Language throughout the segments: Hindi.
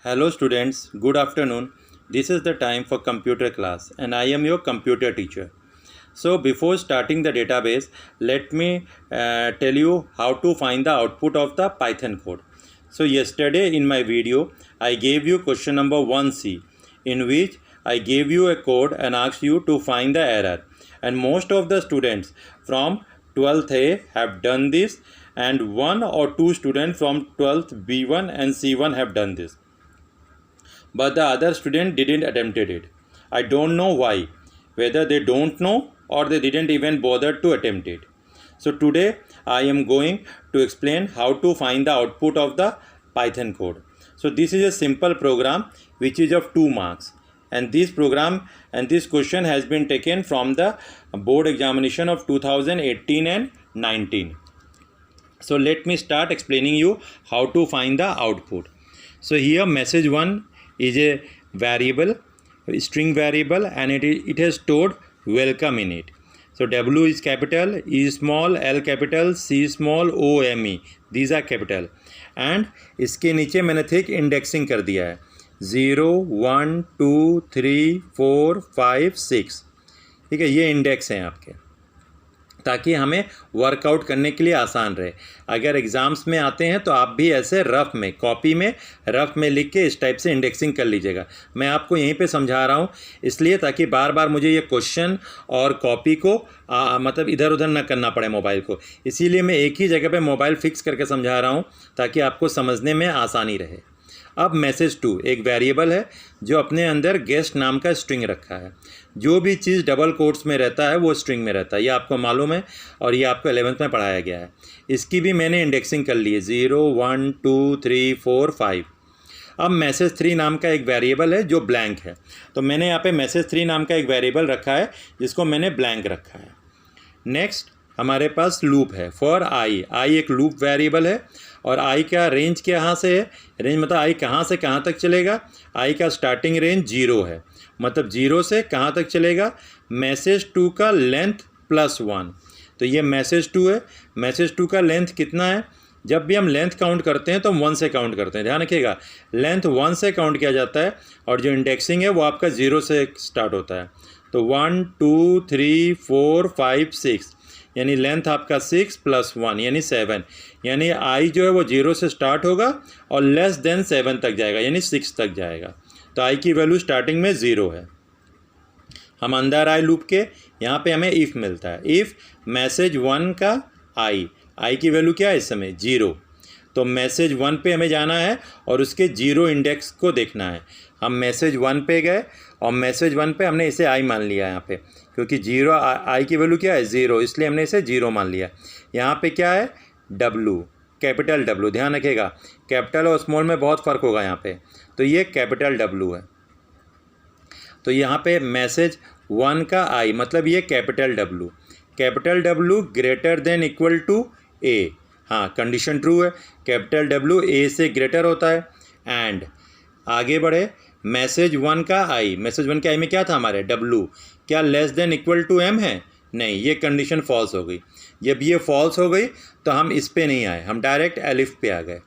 Hello students, good afternoon. This is the time for computer class and I am your computer teacher. So before starting the database, let me tell you how to find the output of the Python code. So yesterday in my video, I gave you question number 1C, in which I gave you a code and asked you to find the error. And most of the students from 12th A have done this, and 1 or 2 students from 12th B1 and C1 have done this. But the other student didn't attempt it. I don't know why, whether they don't know or they didn't even bother to attempt it. So today I am going to explain how to find the output of the Python code. So this is a simple program which is of 2 marks, and this program and this question has been taken from the board examination of 2018 and 19. So let me start explaining you how to find the output. So here message 1 is a variable, a string variable, and it has stored welcome in it. So W is capital, E small, L capital, C small, O M E, these are capital. And इसके नीचे मैंने थिक इंडेक्सिंग कर दिया है 0 1 2 3 4 5 6, ठीक है, ये इंडेक्स हैं आपके, ताकि हमें वर्कआउट करने के लिए आसान रहे. अगर एग्ज़ाम्स में आते हैं तो आप भी ऐसे रफ़ में, कॉपी में रफ़ में लिख के इस टाइप से इंडेक्सिंग कर लीजिएगा. मैं आपको यहीं पे समझा रहा हूँ इसलिए ताकि बार बार मुझे ये क्वेश्चन और कॉपी को मतलब इधर उधर ना करना पड़े मोबाइल को. इसीलिए मैं एक ही जगह पे मोबाइल फिक्स करके समझा रहा हूँ ताकि आपको समझने में आसानी रहे. अब मैसेज 2 एक वेरिएबल है जो अपने अंदर गेस्ट नाम का स्ट्रिंग रखा है. जो भी चीज़ डबल कोट्स में रहता है वो स्ट्रिंग में रहता है, ये आपको मालूम है और ये आपको 11th में पढ़ाया गया है. इसकी भी मैंने इंडेक्सिंग कर ली है 0 1 2 3 4 5. अब मैसेज 3 नाम का एक वेरिएबल है जो ब्लैंक है, तो मैंने यहाँ पे मैसेज 3 नाम का एक वेरिएबल रखा है जिसको मैंने ब्लैंक रखा है. नेक्स्ट हमारे पास लूप है फॉर आई. आई एक लूप वेरिएबल है और आई का रेंज कहाँ से है, रेंज मतलब आई कहाँ से कहाँ तक चलेगा. आई का स्टार्टिंग रेंज 0 है, मतलब 0 से कहाँ तक चलेगा, मैसेज 2 का लेंथ +1. तो ये मैसेज 2 है. मैसेज 2 का लेंथ कितना है, जब भी हम लेंथ काउंट करते हैं तो हम 1 से काउंट करते हैं, ध्यान रखिएगा. लेंथ 1 से काउंट किया जाता है और जो इंडेक्सिंग है वो आपका 0 से स्टार्ट होता है. तो 1 2 3 4 5 6, यानी लेंथ आपका 6 + 1 यानी 7, यानी आई जो है वो 0 से स्टार्ट होगा और लेस देन 7 तक जाएगा यानी 6 तक जाएगा. तो आई की वैल्यू स्टार्टिंग में 0 है. हम अंदर आए लूप के, यहाँ पे हमें इफ़ मिलता है. इफ़ मैसेज 1 का आई की वैल्यू क्या है इस समय 0. तो मैसेज 1 पे हमें जाना है और उसके 0 इंडेक्स को देखना है. हम मैसेज 1 पे गए और मैसेज 1 पे हमने इसे आई मान लिया यहाँ पे, क्योंकि 0 आई की वैल्यू क्या है 0, इसलिए हमने इसे 0 मान लिया. यहाँ पे क्या है W, कैपिटल W, ध्यान रखिएगा कैपिटल और स्मॉल में बहुत फ़र्क होगा यहाँ पे. तो ये कैपिटल W है. तो यहाँ पे मैसेज 1 का आई मतलब ये capital W. Capital W greater than equal to A, हाँ कंडीशन ट्रू है. कैपिटल W A से ग्रेटर होता है. एंड आगे बढ़े, मैसेज 1 का आई, मैसेज 1 के आई में क्या था हमारे W, क्या less than equal to M है, नहीं, ये कंडीशन फॉल्स हो गई. जब ये फॉल्स हो गई तो हम इस पे नहीं आए, हम डायरेक्ट एलिफ पे आ गए.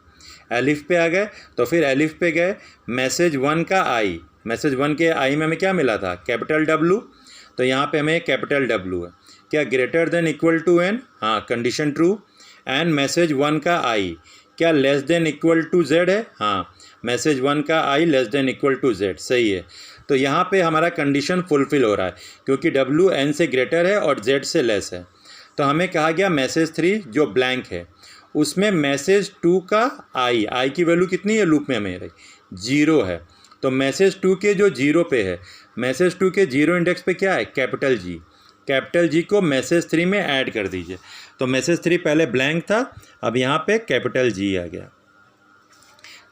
एलिफ पे आ गए तो फिर एलिफ पे गए. मैसेज 1 का आई, मैसेज 1 के आई में हमें क्या मिला था कैपिटल W, तो यहाँ पे हमें कैपिटल W है. क्या greater than equal to N, हाँ कंडीशन ट्रू. एंड मैसेज 1 का आई क्या less than equal to Z है, हाँ मैसेज 1 का i less than equal to Z, सही है. तो यहाँ पे हमारा कंडीशन फुलफिल हो रहा है क्योंकि W N से ग्रेटर है और Z से लेस है. तो हमें कहा गया मैसेज 3 जो ब्लैंक है उसमें मैसेज 2 का आई की वैल्यू कितनी है लूप में हमें 0 है. तो मैसेज 2 के जो 0 पे है, मैसेज 2 के 0 इंडेक्स पे क्या है कैपिटल G. कैपिटल G को मैसेज 3 में ऐड कर दीजिए. तो मैसेज 3 पहले ब्लैंक था, अब यहाँ पे कैपिटल G आ गया.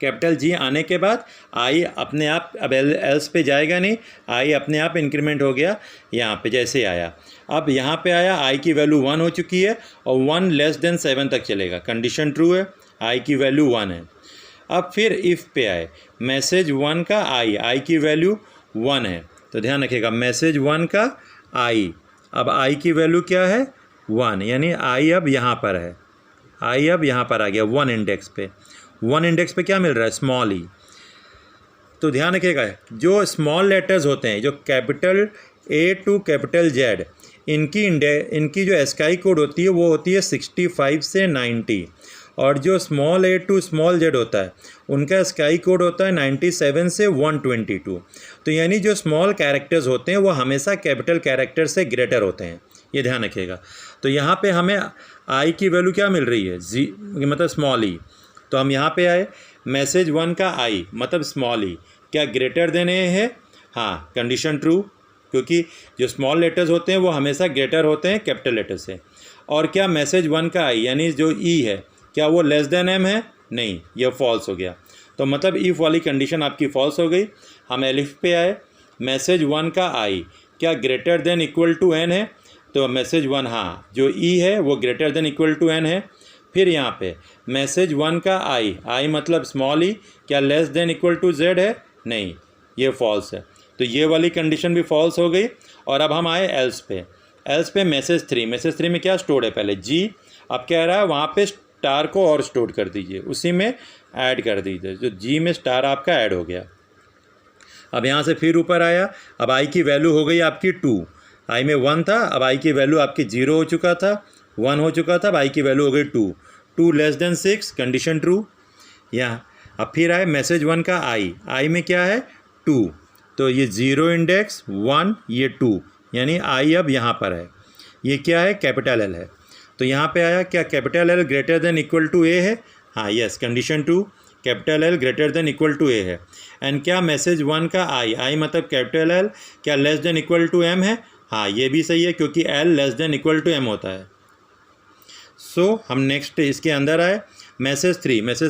कैपिटल G आने के बाद आई अपने आप, अब एल्स पे जाएगा नहीं, आई अपने आप इंक्रीमेंट हो गया यहाँ पे जैसे आया. अब यहाँ पे आया आई की वैल्यू 1 हो चुकी है और 1 लेस देन 7 तक चलेगा, कंडीशन ट्रू है, आई की वैल्यू 1 है. अब फिर इफ़ पे आए, मैसेज 1 का आई की वैल्यू 1 है. तो ध्यान रखिएगा मैसेज 1 का आई, अब आई की वैल्यू क्या है 1, यानी आई अब यहाँ पर है, आई अब यहाँ पर आ गया 1 इंडेक्स पे. 1 इंडेक्स पे क्या मिल रहा है स्मॉल ई. तो ध्यान रखिएगा, जो स्मॉल लेटर्स होते हैं, जो capital A to capital Z, इनकी जो एस्काई कोड होती है वो होती है 65 से 90, और जो small a to small z होता है उनका स्काई कोड होता है 97 से 122। तो यानी जो स्मॉल कैरेक्टर्स होते हैं वो हमेशा कैपिटल कैरेक्टर से ग्रेटर होते हैं, ये ध्यान रखिएगा। तो यहाँ पे हमें i की वैल्यू क्या मिल रही है, जी मतलब स्मॉल ई। तो हम यहाँ पे आए, मैसेज 1 का i मतलब स्मॉल ई क्या ग्रेटर देन ए है, हाँ कंडीशन ट्रू, क्योंकि जो स्मॉल लेटर्स होते हैं वो हमेशा ग्रेटर होते हैं कैपिटल लेटर से। और क्या मैसेज 1 का i यानी जो ई है क्या वो लेस देन एम है, नहीं, ये फॉल्स हो गया। तो मतलब इफ़ वाली कंडीशन आपकी फॉल्स हो गई। हम एलिफ पे आए, मैसेज 1 का i क्या greater than equal to n है, तो मैसेज 1 हाँ जो ई है वो greater than equal to n है। फिर यहाँ पे मैसेज 1 का i मतलब स्मॉल ई क्या less than equal to z है, नहीं, ये फॉल्स है। तो ये वाली कंडीशन भी फॉल्स हो गई। और अब हम आए एल्स पे मैसेज 3 में क्या स्टोर है, पहले जी, अब कह रहा है वहाँ पे स्टार को और स्टोर कर दीजिए, उसी में ऐड कर दीजिए, जो जी में स्टार आपका ऐड हो गया। अब यहाँ से फिर ऊपर आया, अब आई की वैल्यू हो गई आपकी 2, आई में 1 था, अब आई की वैल्यू आपकी 0 हो चुका था, 1 हो चुका था, अब आई की वैल्यू हो गई 2 लेस देन 6, कंडीशन ट्रू। यहाँ अब फिर आए मैसेज 1 का आई में क्या है 2, तो ये 0 इंडेक्स 1 ये 2, यानी आई अब यहाँ पर है, ये क्या है कैपिटल एल है। तो यहाँ पे आया क्या capital L greater than equal to ए है, हाँ yes condition true, capital L greater than equal to ए है। एंड क्या मैसेज 1 का आई मतलब कैपिटल एल क्या less than equal to M है, हाँ ये भी सही है क्योंकि L less than equal to M होता है। सो हम नेक्स्ट इसके अंदर आए, मैसेज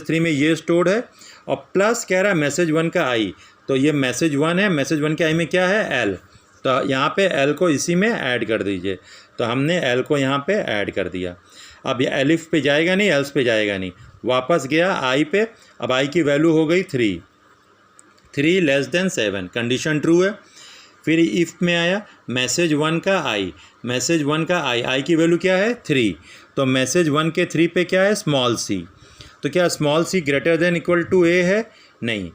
3 में ये स्टोर्ड है, और प्लस कह रहा है मैसेज 1 का आई, तो ये मैसेज 1 है, मैसेज 1 के आई में क्या है एल, तो यहाँ पे एल को इसी में ऐड कर दीजिए। तो हमने एल को यहाँ पे ऐड कर दिया। अब ये एलिफ पे जाएगा नहीं, एल्स पे जाएगा नहीं, वापस गया आई पे, अब आई की वैल्यू हो गई 3 लेस देन 7, कंडीशन ट्रू है। फिर इफ़ में आया मैसेज 1 का आई की वैल्यू क्या है 3, तो मैसेज 1 के 3 पे क्या है स्मॉल सी, तो क्या small c greater than equal to ए है, नहीं,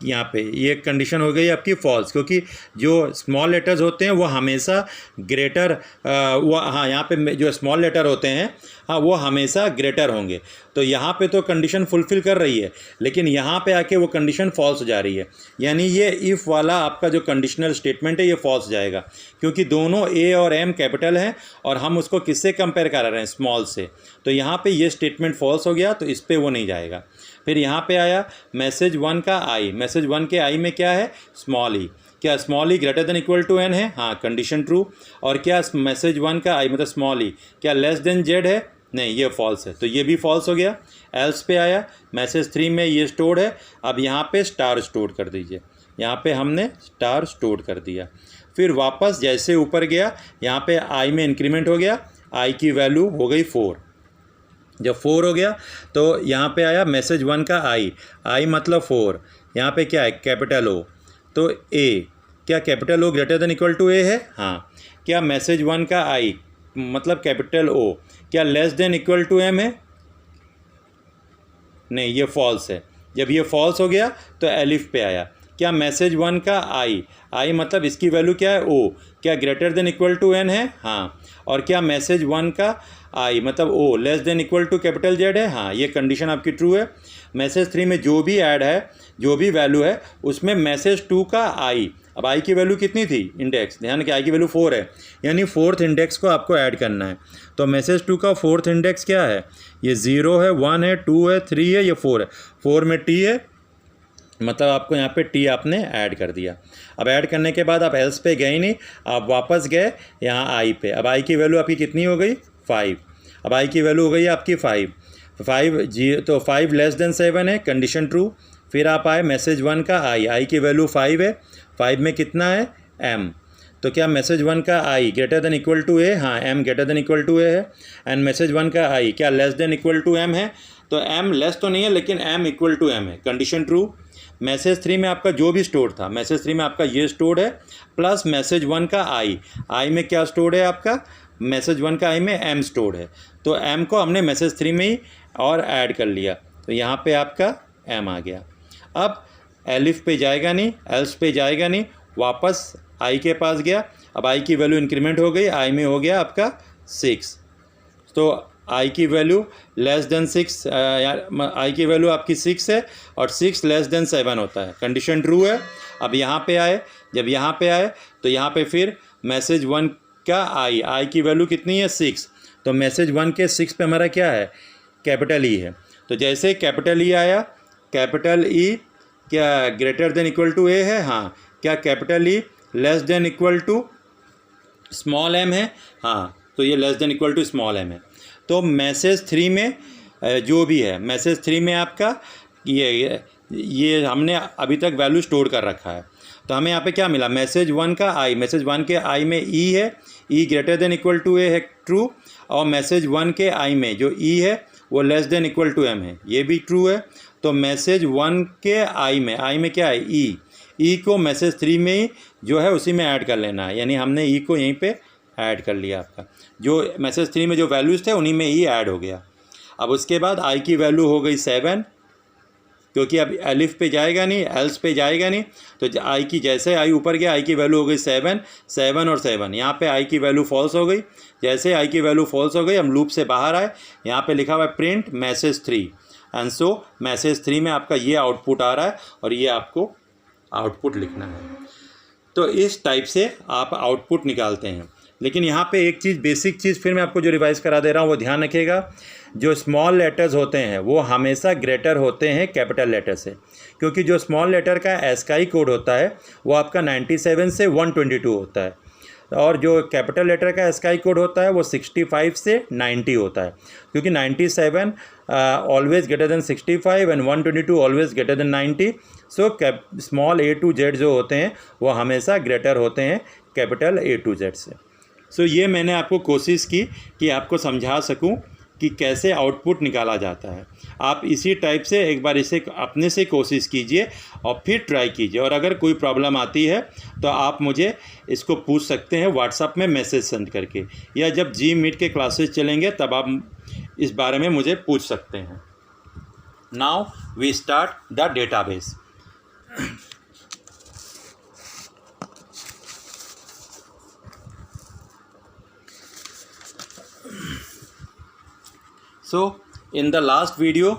यहाँ पे ये कंडीशन हो गई आपकी फॉल्स, क्योंकि जो स्मॉल लेटर्स होते हैं वो हमेशा ग्रेटर वो हाँ यहाँ पे जो स्मॉल लेटर होते हैं हाँ वो हमेशा ग्रेटर होंगे। तो यहाँ पे तो कंडीशन फुलफ़िल कर रही है, लेकिन यहाँ पे आके वो कंडीशन फॉल्स हो जा रही है, यानी ये इफ़ वाला आपका जो कंडीशनल स्टेटमेंट है ये फॉल्स जाएगा, क्योंकि दोनों ए और एम कैपिटल हैं और हम उसको किससे कंपेयर कर रहे हैं, स्मॉल से। तो यहाँ पे ये स्टेटमेंट फॉल्स हो गया, तो इस पर वो नहीं जाएगा। फिर यहाँ पे आया मैसेज 1 का मैसेज 1 के आई में क्या है स्मॉल ई, क्या small e greater than equal to N है, हाँ कंडीशन ट्रू। और क्या मैसेज 1 का आई मतलब स्मॉल ई क्या लेस देन जेड है, नहीं ये फॉल्स है, तो ये भी फॉल्स हो गया। एल्स पे आया, मैसेज 3 में ये स्टोर्ड है, अब यहाँ पे स्टार स्टोर कर दीजिए, यहाँ पे हमने स्टार स्टोर कर दिया। फिर वापस जैसे ऊपर गया यहाँ पे आई में इंक्रीमेंट हो गया, आई की वैल्यू हो गई 4, जब 4 हो गया तो यहाँ पे आया मैसेज 1 का आई मतलब 4, यहाँ पे क्या है कैपिटल ओ, तो ए क्या capital O greater than equal to ए है, हाँ। क्या मैसेज 1 का आई मतलब कैपिटल ओ क्या less than equal to M है, नहीं ये फॉल्स है। जब ये फॉल्स हो गया तो एलिफ पे आया, क्या मैसेज 1 का आई मतलब इसकी वैल्यू क्या है ओ, क्या greater than equal to N है, हाँ। और क्या मैसेज 1 का आई मतलब O less than equal to capital Z है, हाँ ये कंडीशन आपकी ट्रू है। मैसेज 3 में जो भी ऐड है, जो भी वैल्यू है उसमें मैसेज 2 का आई, अब आई की वैल्यू कितनी थी इंडेक्स, ध्यान कि आई की वैल्यू 4 है, यानी 4th इंडेक्स को आपको ऐड करना है। तो मैसेज 2 का 4th इंडेक्स क्या है, ये 0 है, 1 है, 2 है, 3 है, ये 4 है, 4 में टी है, मतलब आपको यहाँ पे टी आपने ऐड कर दिया। अब ऐड करने के बाद आप एल्स पे गए नहीं, आप वापस गए यहाँ आई पे, अब आई की वैल्यू आपकी कितनी हो गई 5, अब आई की वैल्यू हो गई आपकी 5 जी, तो 5 लेस देन 7 है, कंडीशन ट्रू। फिर आप आए मैसेज 1 का आई की वैल्यू 5 है, 5 में कितना है एम, तो क्या मैसेज 1 का i greater than equal to A, हाँ M greater than equal to ए है। एंड मैसेज 1 का आई क्या less than equal to M है, तो एम लेस तो नहीं है लेकिन एम इक्वल टू एम है, कंडीशन ट्रू। मैसेज 3 में आपका जो भी स्टोर था, मैसेज 3 में आपका ये स्टोर है, प्लस मैसेज 1 का आई में क्या स्टोर है आपका, मैसेज 1 का आई में एम स्टोर है, तो एम को हमने मैसेज 3 में ही और ऐड कर लिया, तो यहाँ पे आपका एम आ गया। अब एलिफ पे जाएगा नहीं, एल्स पे जाएगा नहीं, वापस आई के पास गया। अब आई की वैल्यू इंक्रीमेंट हो गई, आई में हो गया आपका 6। तो आई की वैल्यू लेस देन 6, आई की वैल्यू आपकी 6 है और 6 लेस देन 7 होता है, कंडीशन ट्रू है। अब यहाँ पे आए, जब यहाँ पे आए तो यहाँ पे फिर मैसेज 1 का आई की वैल्यू कितनी है 6, तो मैसेज 1 के 6 पे हमारा क्या है, कैपिटल ई है। तो जैसे कैपिटल ई आया, कैपिटल ई क्या ग्रेटर देन इक्वल टू ए है, हाँ। क्या capital E less than equal to small m है, हाँ। तो ये less than equal to small m है। तो मैसेज 3 में जो भी है, मैसेज 3 में आपका ये हमने अभी तक वैल्यू स्टोर कर रखा है। तो हमें यहाँ पे क्या मिला, मैसेज 1 का आई, मैसेज 1 के आई में ई है, ई ग्रेटर देन इक्वल टू ए है, ट्रू। और मैसेज 1 के आई में जो ई है वो less than equal to M है, ये भी ट्रू है। तो मैसेज 1 के आई में क्या है, ई को मैसेज 3 में ही जो है उसी में ऐड कर लेना है, यानी हमने ई को यहीं पे ऐड कर लिया। आपका जो मैसेज 3 में जो वैल्यूज़ थे उन्हीं में ई ऐड हो गया। अब उसके बाद आई की वैल्यू हो गई 7, क्योंकि अब एलिफ पे जाएगा नहीं, एल्स पे जाएगा नहीं। तो आई की जैसे आई ऊपर गया, आई की वैल्यू हो गई 7, 7 और 7। यहाँ पे आई की वैल्यू फॉल्स हो गई। जैसे आई की वैल्यू फॉल्स हो गई, हम लूप से बाहर आए, यहाँ पे लिखा हुआ है print message 3, and so message 3 में आपका ये आउटपुट आ रहा है और ये आपको आउटपुट लिखना है। तो इस टाइप से आप आउटपुट निकालते हैं। लेकिन यहाँ पे एक चीज़, बेसिक चीज़ फिर मैं आपको जो रिवाइज़ करा दे रहा हूँ वो ध्यान रखिएगा। जो स्मॉल लेटर्स होते हैं वो हमेशा ग्रेटर होते हैं कैपिटल लेटर से, क्योंकि जो स्मॉल लेटर का एस्काई कोड होता है वो आपका 97 से 122 होता है, और जो कैपिटल लेटर का एस्काई कोड होता है वो 65 से 90 होता है, क्योंकि 97 always greater than 65 and 122 always greater than 90। So small a to z जो होते हैं वो हमेशा ग्रेटर होते हैं कैपिटल ए टू जेड से। सो ये मैंने आपको कोशिश की कि आपको समझा सकूं कि कैसे आउटपुट निकाला जाता है। आप इसी टाइप से एक बार इसे अपने से कोशिश कीजिए और फिर ट्राई कीजिए, और अगर कोई प्रॉब्लम आती है तो आप मुझे इसको पूछ सकते हैं व्हाट्सएप में मैसेज सेंड करके, या जब जी मीट के क्लासेस चलेंगे तब आप इस बारे में मुझे पूछ सकते हैं। Now we start the database. So in the last video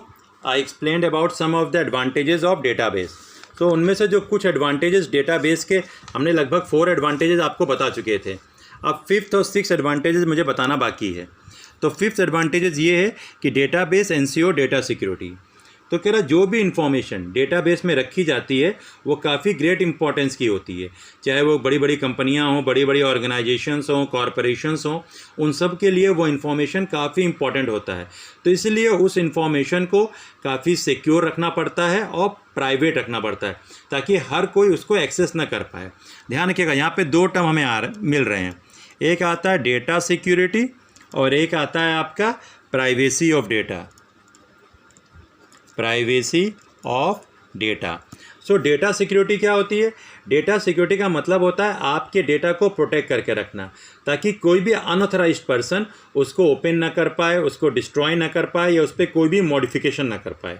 I explained about some of the advantages of database. So उनमें से जो कुछ एडवांटेजेस डेटाबेस के, हमने लगभग 4 एडवांटेजेस आपको बता चुके थे। अब 5th और 6th एडवांटेजेस मुझे बताना बाकी है। तो 5th एडवांटेजेस ये है कि डेटाबेस एंश्योर डेटा सिक्योरिटी। तो कह रहा जो भी इंफॉर्मेशन डेटाबेस में रखी जाती है वो काफ़ी ग्रेट इंपॉर्टेंस की होती है, चाहे वो बड़ी बड़ी कंपनियां हों, बड़ी बड़ी ऑर्गेनाइजेशंस हों, कॉरपोरेशंस हों, उन सब के लिए वो इन्फॉर्मेशन काफ़ी इंपॉर्टेंट होता है। तो इसलिए उस इन्फॉर्मेशन को काफ़ी सिक्योर रखना पड़ता है और प्राइवेट रखना पड़ता है, ताकि हर कोई उसको एक्सेस ना कर पाए। ध्यान रखिएगा, यहाँ पर 2 टर्म हमें मिल रहे हैं, एक आता है डेटा सिक्योरिटी और एक आता है आपका privacy of data, privacy of data. So data security क्या होती है? डेटा सिक्योरिटी का मतलब होता है आपके डेटा को प्रोटेक्ट करके रखना, ताकि कोई भी अनऑथराइज्ड पर्सन उसको ओपन ना कर पाए, उसको डिस्ट्रॉय ना कर पाए या उस पर कोई भी मॉडिफिकेशन ना कर पाए।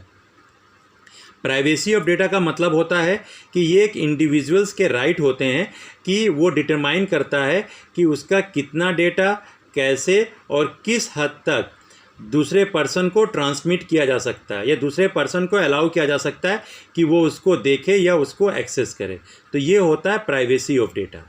प्राइवेसी ऑफ डेटा का मतलब होता है कि ये एक इंडिविजुअल्स के राइट होते हैं कि वो डिटरमाइन करता है कि उसका कितना डेटा कैसे और किस हद तक दूसरे पर्सन को ट्रांसमिट किया जा सकता है, या दूसरे पर्सन को अलाउ किया जा सकता है कि वो उसको देखे या उसको एक्सेस करे। तो ये होता है प्राइवेसी ऑफ डेटा।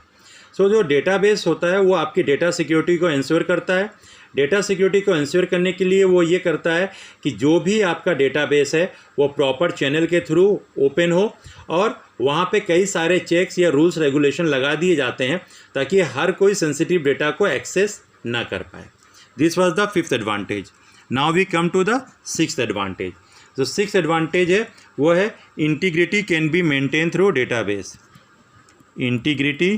सो जो डेटाबेस होता है वो आपकी डेटा सिक्योरिटी को इंश्योर करता है। डेटा सिक्योरिटी को इंश्योर करने के लिए वो ये करता है कि जो भी आपका डेटाबेस है वो प्रॉपर चैनल के थ्रू ओपन हो, और वहाँ पे कई सारे चेक्स या रूल्स रेगुलेशन लगा दिए जाते हैं ताकि हर कोई सेंसिटिव डेटा को एक्सेस ना कर पाए। This was the 5th advantage. Now we come to the 6th advantage. जो 6th advantage है वो है integrity can be maintained through database. Integrity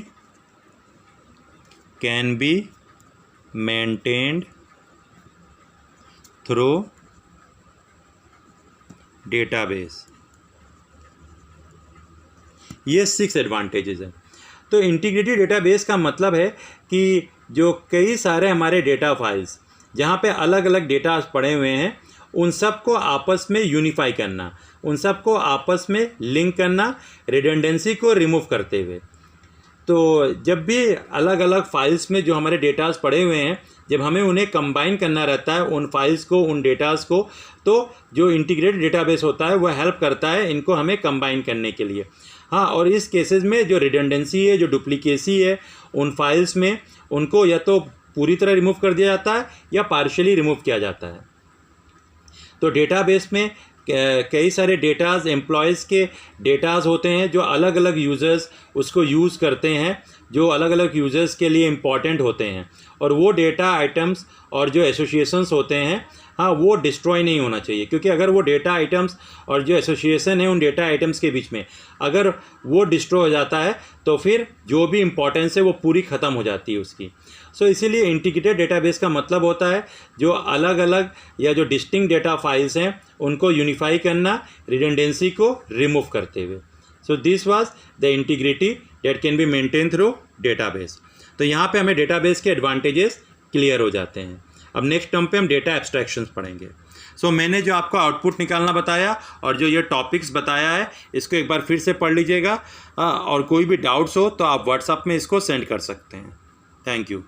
can be maintained through database. ये 6 एडवांटेजेस है। तो इंटीग्रेटेड डेटाबेस का मतलब है कि जो कई सारे हमारे डेटा फाइल्स जहाँ पे अलग अलग डेटा पड़े हुए हैं उन सब को आपस में यूनिफाई करना, उन सब को आपस में लिंक करना, रिडंडेंसी को रिमूव करते हुए। तो जब भी अलग अलग फाइल्स में जो हमारे डेटास पड़े हुए हैं, जब हमें उन्हें कंबाइन करना रहता है, उन फाइल्स को, उन डेटास को, तो जो इंटीग्रेटेड डेटाबेस होता है वह हेल्प करता है इनको हमें कंबाइन करने के लिए। हाँ, और इस केसेस में जो रिडंडेंसी है, जो डुप्लीकेसी है उन फाइल्स में, उनको या तो पूरी तरह रिमूव कर दिया जाता है या पार्शियली रिमूव किया जाता है। तो डेटाबेस में कई सारे डेटाज, एम्प्लॉयज़ के डेटाज होते हैं जो अलग अलग यूज़र्स उसको यूज़ करते हैं, जो अलग अलग यूज़र्स के लिए इम्पॉर्टेंट होते हैं। और वो डेटा आइटम्स और जो एसोसिएशंस होते हैं, हाँ, वो डिस्ट्रॉय नहीं होना चाहिए, क्योंकि अगर वो डेटा आइटम्स और जो एसोसिएशन है उन डेटा आइटम्स के बीच में अगर वो डिस्ट्रॉय हो जाता है तो फिर जो भी इम्पोर्टेंस है वो पूरी ख़त्म हो जाती है उसकी। सो इसीलिए इंटीग्रेटेड डेटाबेस का मतलब होता है जो अलग अलग या जो डिस्टिंक्ट डेटा फाइल्स हैं उनको यूनिफाई करना, रिडंडेंसी को रिमूव करते हुए। So this was the integrity that can be maintain through database. तो यहाँ पे हमें डेटाबेस के एडवांटेजेस क्लियर हो जाते हैं। अब नेक्स्ट टर्म पे हम डेटा एब्स्ट्रैक्शंस पढ़ेंगे। सो मैंने जो आपको आउटपुट निकालना बताया और जो ये टॉपिक्स बताया है इसको एक बार फिर से पढ़ लीजिएगा, और कोई भी डाउट्स हो तो आप व्हाट्सएप में इसको सेंड कर सकते हैं। Thank you.